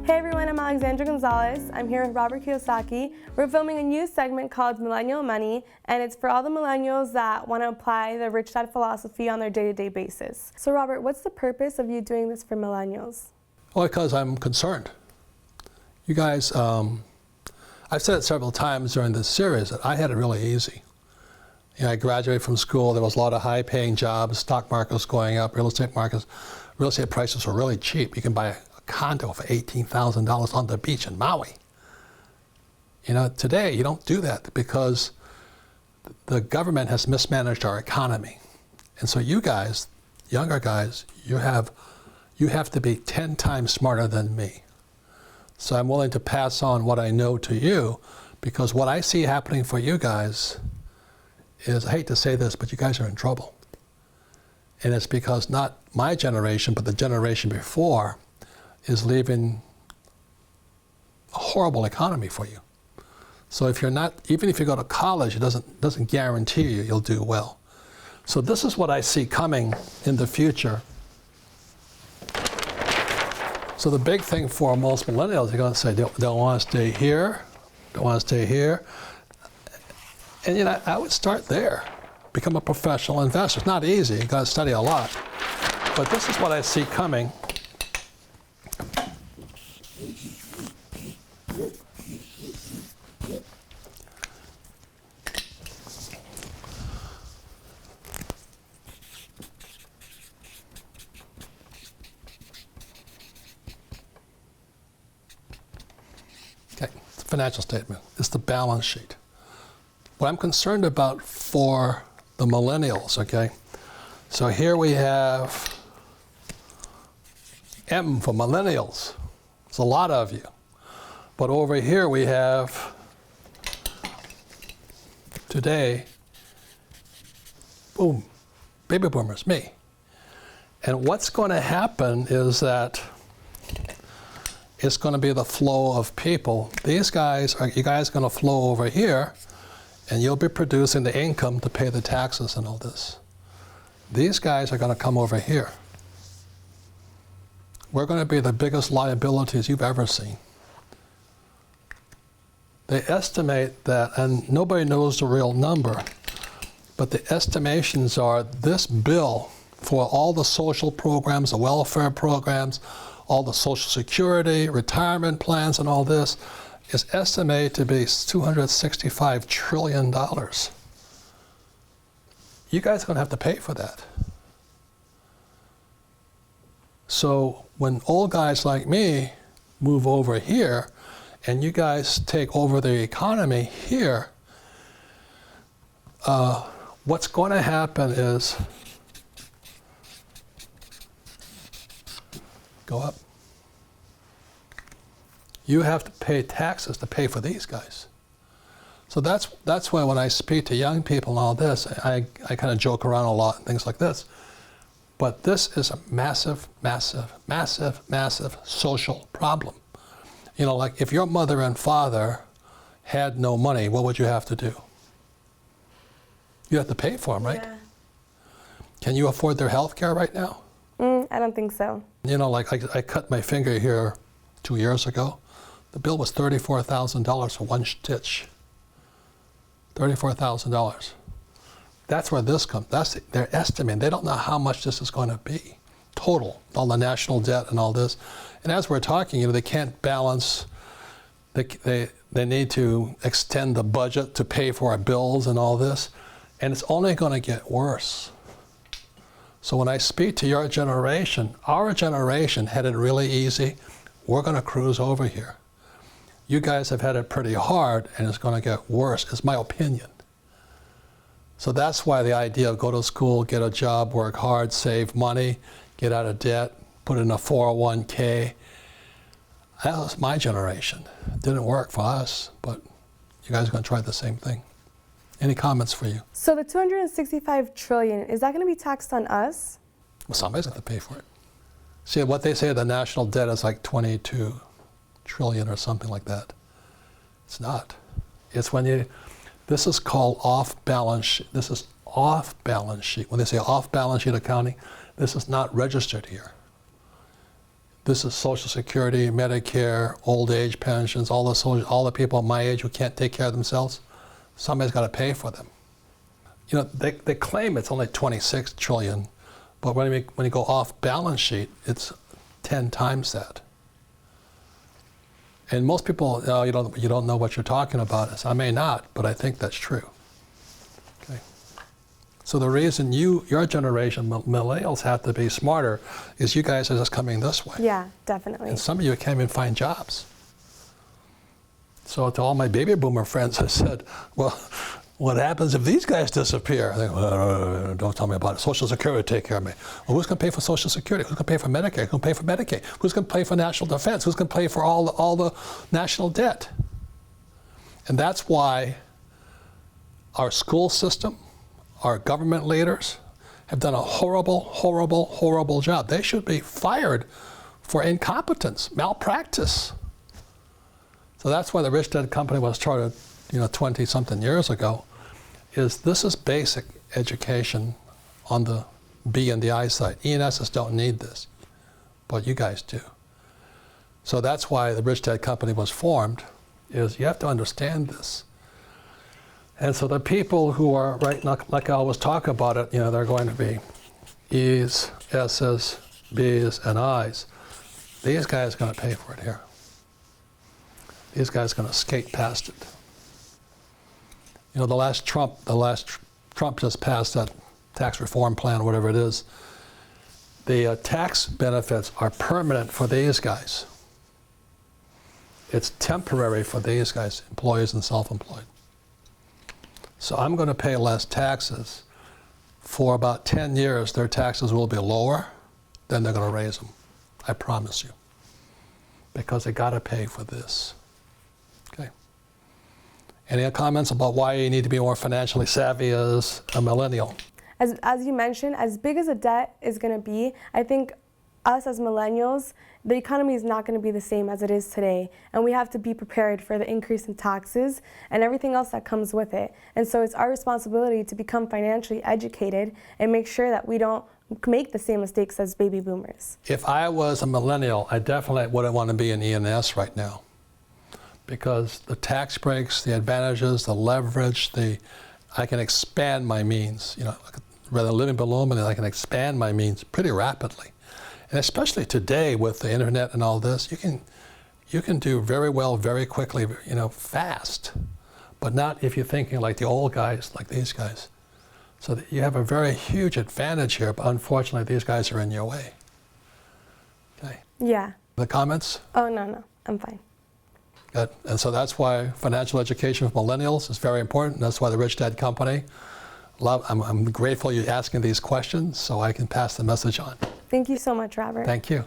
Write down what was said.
Hey everyone, I'm Alexandra Gonzalez. I'm here with Robert Kiyosaki. We're filming a new segment called Millennial Money, and it's for all the millennials that want to apply the Rich Dad philosophy on their day-to-day basis. So Robert, what's the purpose of you doing this for millennials? Well, because I'm concerned. You guys, I've said it several times during this series that I had it really easy. You know, I graduated from school, there was a lot of high-paying jobs, stock market was going up, real estate prices were really cheap. You can buy a condo for $18,000 on the beach in Maui. You know, today you don't do that because the government has mismanaged our economy. And so you guys, younger guys, you have to be 10 times smarter than me. So I'm willing to pass on what I know to you, because what I see happening for you guys is, I hate to say this, but you guys are in trouble. And it's because not my generation, but the generation before is leaving a horrible economy for you. So if you're not, even if you go to college, it doesn't guarantee you'll do well. So this is what I see coming in the future. So the big thing for most millennials, they're going to say, they want to stay here, they want to stay here. And you know, I would start there. Become a professional investor. It's not easy, you got to study a lot. But this is what I see coming. Okay, it's a financial statement. It's the balance sheet. What I'm concerned about for the millennials, okay? So here we have M for millennials. It's a lot of you. But over here we have today, boom, baby boomers, me. And what's going to happen is that it's going to be the flow of people. You guys are going to flow over here, and you'll be producing the income to pay the taxes and all this. These guys are going to come over here. We're going to be the biggest liabilities you've ever seen. They estimate that, and nobody knows the real number, but the estimations are this bill for all the social programs, the welfare programs, all the Social Security, retirement plans and all this, is estimated to be $265 trillion. You guys are going to have to pay for that. So when old guys like me move over here and you guys take over the economy here, what's going to happen is, go up. You have to pay taxes to pay for these guys. So that's why when I speak to young people and all this, I kind of joke around a lot and things like this. But this is a massive, massive, massive, massive social problem. You know, like if your mother and father had no money, what would you have to do? You have to pay for them, right? Yeah. Can you afford their health care right now? I don't think so. You know, like I cut my finger here 2 years ago. The bill was $34,000 for one stitch. $34,000. That's where this comes. They're estimating. They don't know how much this is going to be. Total, all the national debt and all this. And as we're talking, you know, they can't balance. They need to extend the budget to pay for our bills and all this. And it's only going to get worse. So when I speak to your generation, our generation had it really easy. We're going to cruise over here. You guys have had it pretty hard, and it's going to get worse, is my opinion. So that's why the idea of go to school, get a job, work hard, save money, get out of debt, put in a 401k. That was my generation. It didn't work for us, but you guys are going to try the same thing. Any comments for you? So the $265 trillion, is that going to be taxed on us? Well, somebody's going to pay for it. See, what they say the national debt is like 22 trillion or something like that. It's not. It's when you, this is called off-balance, this is off-balance sheet. When they say off-balance sheet accounting, this is not registered here. This is Social Security, Medicare, old age pensions, all the people my age who can't take care of themselves. Somebody's got to pay for them. You know, they claim it's only 26 trillion, but when you go off balance sheet, it's 10 times that. And most people, you don't know what you're talking about. I may not, but I think that's true. Okay. So the reason your generation, millennials, have to be smarter is you guys are just coming this way. Yeah, definitely. And some of you can't even find jobs. So to all my baby boomer friends, I said, well, what happens if these guys disappear? I think, well, don't tell me about it. Social Security take care of me. Well, who's going to pay for Social Security? Who's going to pay for Medicare? Who's going to pay for Medicaid? Who's going to pay for national defense? Who's going to pay for all the national debt? And that's why our school system, our government leaders have done a horrible, horrible, horrible job. They should be fired for incompetence, malpractice. So that's why the Rich Dad Company was started, 20-something years ago. This is basic education on the B and the I side. E&S's don't need this, but you guys do. So that's why the Rich Dad Company was formed, is you have to understand this. And so the people who are, right, like I always talk about it, they're going to be E's, S's, B's, and I's. These guys are going to pay for it here. These guys are going to skate past it. The last Trump just passed that tax reform plan, or whatever it is. The tax benefits are permanent for these guys. It's temporary for these guys, employees and self-employed. So I'm going to pay less taxes. For about 10 years, their taxes will be lower, then they're going to raise them. I promise you. Because they got to pay for this. Okay. Any comments about why you need to be more financially savvy as a millennial? As you mentioned, as big as a debt is going to be, I think us as millennials, the economy is not going to be the same as it is today. And we have to be prepared for the increase in taxes and everything else that comes with it. And so it's our responsibility to become financially educated and make sure that we don't make the same mistakes as baby boomers. If I was a millennial, I definitely wouldn't want to be in E&S right now. Because the tax breaks, the advantages, the leverage, I can expand my means. Rather than living below me, I can expand my means pretty rapidly. And especially today with the internet and all this, you can do very well, very quickly, fast. But not if you're thinking like the old guys, like these guys. So that you have a very huge advantage here, but unfortunately these guys are in your way. Okay. Yeah. The comments? Oh, no, I'm fine. Good. And so that's why financial education for millennials is very important. That's why the Rich Dad Company, I'm grateful you're asking these questions so I can pass the message on. Thank you so much, Robert. Thank you.